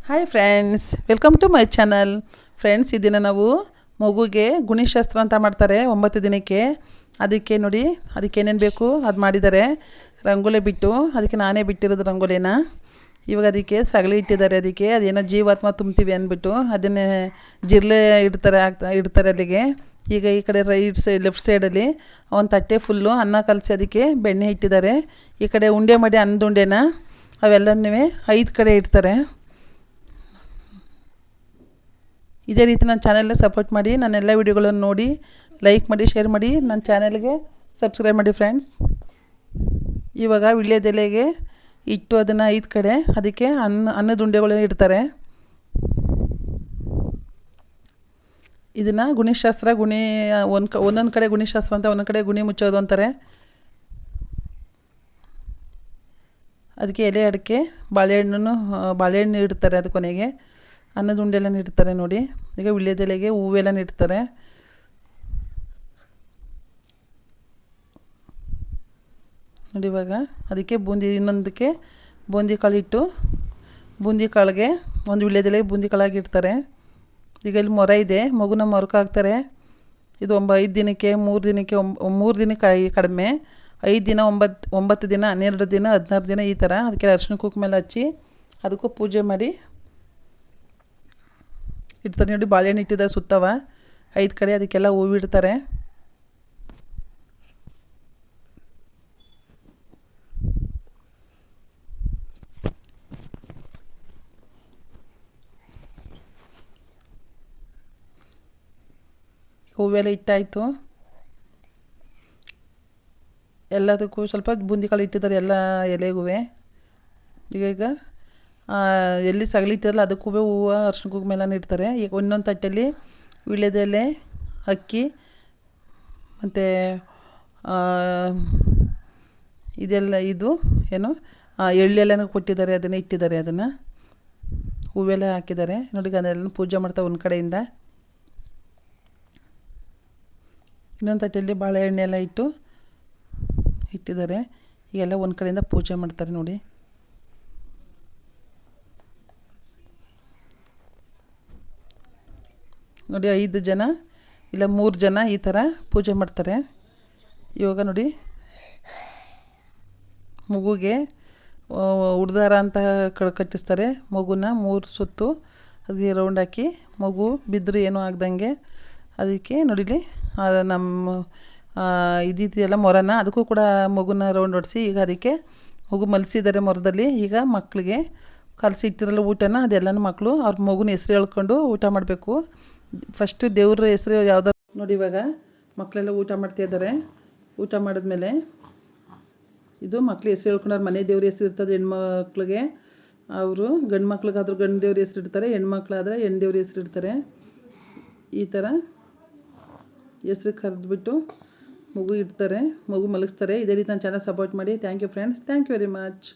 Hi friends, welcome to my channel. Friends, ಈ ದಿನ ನಾವು ಮಗುಗೆ ಗುಣಿಶಾಸ್ತ್ರ ಅಂತ ಮಾಡ್ತಾರೆ 9 ದಿನಕ್ಕೆ. ಅದಕ್ಕೆ ನೋಡಿ, ಅದಕ್ಕೆ ಏನೇನು ಬೇಕು ಅದು ಮಾಡಿದ್ದಾರೆ. ರಂಗೋಲಿ ಬಿಟ್ಟು, ಅದಕ್ಕೆ ನಾನೇ ಬಿಟ್ಟಿರೋದು ರಂಗೋಲಿನ. ಇವಾಗ ಅದಕ್ಕೆ ಸಗಲಿ ಇಟ್ಟಿದ್ದಾರೆ. ಅದಕ್ಕೆ ಅದೇನೋ ಜೀವಾತ್ಮ ತುಂಬ್ತೀವಿ ಅಂದ್ಬಿಟ್ಟು ಅದನ್ನೇ ಜಿರಳೆ ಇಡ್ತಾರೆ ಅಲ್ಲಿಗೆ. ಈಗ ಈ ಕಡೆ ಲೆಫ್ಟ್ ಸೈಡಲ್ಲಿ ಒಂದು ತಟ್ಟೆ ಫುಲ್ಲು ಅನ್ನ ಕಲಸಿ ಅದಕ್ಕೆ ಬೆಣ್ಣೆ ಇಟ್ಟಿದ್ದಾರೆ. ಈ ಕಡೆ ಉಂಡೆ ಮಾಡಿ ಅನ್ನದ ಉಂಡೆನ ಅವೆಲ್ಲನೂ 5 ಕಡೆ ಇಡ್ತಾರೆ. ಇದೇ ರೀತಿ ನನ್ನ ಚಾನಲ್ನ ಸಪೋರ್ಟ್ ಮಾಡಿ, ನನ್ನೆಲ್ಲ ವೀಡಿಯೋಗಳನ್ನು ನೋಡಿ ಲೈಕ್ ಮಾಡಿ, ಶೇರ್ ಮಾಡಿ, ನನ್ನ ಚಾನಲ್ಗೆ ಸಬ್ಸ್ಕ್ರೈಬ್ ಮಾಡಿ ಫ್ರೆಂಡ್ಸ್. ಇವಾಗ ವೀಳ್ಯದೆಲೆಗೆ ಇಟ್ಟು ಅದನ್ನು 5 ಕಡೆ ಅದಕ್ಕೆ ಅನ್ನದ ಉಂಡೆಗಳನ್ನ ಇಡ್ತಾರೆ. ಇದನ್ನು ಗುಣಿಶಾಸ್ತ್ರ, ಒಂದೊಂದು ಕಡೆ ಗುಣಿಶಾಸ್ತ್ರ ಅಂತ, ಒಂದೊಂದು ಕಡೆ ಗುಣಿ ಮುಚ್ಚೋದು ಅಂತಾರೆ. ಅದಕ್ಕೆ ಎಲೆ ಅಡಿಕೆ ಬಾಳೆಹಣ್ಣು ಇಡ್ತಾರೆ. ಅದು ಕೊನೆಗೆ ಅನ್ನದ ಉಂಡೆಲ್ಲ ಇಡ್ತಾರೆ ನೋಡಿ. ಈಗ ವೀಳ್ಯದೆಲೆಗೆ ಹೂವೆಲ್ಲ ಇಡ್ತಾರೆ. ನೋಡಿ, ಇವಾಗ ಅದಕ್ಕೆ ಇನ್ನೊಂದಕ್ಕೆ ಬೂಂದಿ ಕಾಳು ಇಟ್ಟು, ಬೂಂದಿ ಕಾಳಿಗೆ ಒಂದು ವೀಳ್ಯದೆಲೆಗೆ ಬೂಂದಿ ಕಾಳಾಗಿ ಇಡ್ತಾರೆ. ಈಗ ಇಲ್ಲಿ ಮೊರ ಇದೆ, ಮಗುನ ಮೊರಕ್ಕೆ ಹಾಕ್ತಾರೆ. ಇದು 5 ದಿನಕ್ಕೆ, 3 ದಿನಕ್ಕೆ, 3 ದಿನಕ್ಕೆ ಕಡಿಮೆ, 5 ದಿನ, 9 ದಿನ, 12 ದಿನ, 16 ದಿನ ಈ ಥರ. ಅದಕ್ಕೆ ಅರಿಶಿನ ಕುಂಕುಮ ಎಲ್ಲ ಹಚ್ಚಿ ಅದಕ್ಕೂ ಪೂಜೆ ಮಾಡಿ ಇಡ್ತಾರೆ. ನೋಡಿ, ಬಾಳೆಹಣ್ಣು ಇಟ್ಟಿದ್ದಾರೆ ಸುತ್ತವ 5 ಕಡೆ. ಅದಕ್ಕೆಲ್ಲ ಹೂವು ಇಡ್ತಾರೆ. ಹೂವೆಲ್ಲ ಇಟ್ಟಾಯಿತು. ಎಲ್ಲದಕ್ಕೂ ಸ್ವಲ್ಪ ಬೂಂದಿ ಕಾಳು ಇಟ್ಟಿದ್ದಾರೆ ಎಲ್ಲ ಎಲೆಗೂ. ಈಗ ಎಲ್ಲಿ ಸಗಲಿ ಇಟ್ಟಿರಲ್ಲ ಅದಕ್ಕೂ ಹೂವು, ಅರ್ಶಿನ ಕುಂಕುಮ ಎಲ್ಲ ಇಡ್ತಾರೆ. ಈಗ ಒಂದೊಂದು ತಟ್ಟೆಯಲ್ಲಿ ವೀಳ್ಯದೆಲೆ, ಅಕ್ಕಿ ಮತ್ತು ಇದೆಲ್ಲ ಏನು ಎಳ್ಳೆಲ್ಲನೂ ಕೊಟ್ಟಿದ್ದಾರೆ. ಅದನ್ನು ಇಟ್ಟಿದ್ದಾರೆ. ಅದನ್ನು ಹೂವೆಲ್ಲ ಹಾಕಿದ್ದಾರೆ ನೋಡಿ. ಅದೆಲ್ಲ ಪೂಜೆ ಮಾಡ್ತಾರೆ ಒಂದು ಕಡೆಯಿಂದ. ಇನ್ನೊಂದು ತಟ್ಟೆಯಲ್ಲಿ ಬಾಳೆಹಣ್ಣೆಲ್ಲ ಇಟ್ಟಿದ್ದಾರೆ. ಈಗೆಲ್ಲ ಒಂದು ಕಡೆಯಿಂದ ಪೂಜೆ ಮಾಡ್ತಾರೆ ನೋಡಿ. ನೋಡಿ, 5 ಜನ ಇಲ್ಲ 3 ಜನ ಈ ಥರ ಪೂಜೆ ಮಾಡ್ತಾರೆ. ಇವಾಗ ನೋಡಿ, ಮಗುಗೆ ಉಡ್ದಾರ ಅಂತ ಕಟ್ಟಿಸ್ತಾರೆ. ಮಗುನ 3 ಸುತ್ತು ಅದಕ್ಕೆ ರೌಂಡ್ ಹಾಕಿ, ಮಗು ಬಿದ್ದರೂ ಏನೂ ಆಗ್ದಂಗೆ ಅದಕ್ಕೆ ನೋಡಿಲಿ ನಮ್ಮ ಇದೆಯಲ್ಲ ಮೊರನ, ಅದಕ್ಕೂ ಕೂಡ ಮಗುನ ರೌಂಡ್ ಹೊಡಿಸಿ ಈಗ ಅದಕ್ಕೆ ಮಗು ಮಲಸಿದ್ದಾರೆ ಮೊರದಲ್ಲಿ. ಈಗ ಮಕ್ಕಳಿಗೆ ಕಲಸಿ ಇಟ್ಟಿರಲ್ಲ ಊಟನ, ಅದೆಲ್ಲನೂ ಮಕ್ಕಳು ಅವ್ರ ಮಗುನ ಹೆಸ್ರು ಹೇಳ್ಕೊಂಡು ಊಟ ಮಾಡಬೇಕು. ಫಸ್ಟು ದೇವ್ರ ಹೆಸ್ರು ಯಾವ್ದಾರು ನೋಡಿ. ಇವಾಗ ಮಕ್ಕಳೆಲ್ಲ ಊಟ ಮಾಡ್ತಾಯಿದ್ದಾರೆ. ಊಟ ಮಾಡಿದ್ಮೇಲೆ ಇದು ಮಕ್ಳು ಹೆಸ್ರು ಹೇಳ್ಕೊಂಡವ್ರು ಮನೆ ದೇವ್ರ ಹೆಸ್ರು ಇರ್ತದೆ. ಹೆಣ್ಮಕ್ಳಿಗೆ ಅವರು ಗಂಡು ಮಕ್ಳಿಗಾದ್ರೂ ಗಂಡು ದೇವ್ರ ಹೆಸ್ರು ಇಡ್ತಾರೆ, ಹೆಣ್ಮಕ್ಳಾದರೆ ಹೆಣ್ಣು ದೇವ್ರ ಹೆಸ್ರು ಇಡ್ತಾರೆ. ಈ ಥರ ಹೆಸ್ರು ಕರೆದ್ಬಿಟ್ಟು ಮಗು ಇಡ್ತಾರೆ, ಮಗು ಮಲಗಿಸ್ತಾರೆ. ಇದೇ ರೀತಿ ನನ್ನ ಚಾನಲ್ ಸಪೋರ್ಟ್ ಮಾಡಿ. Thank you friends, thank you very much.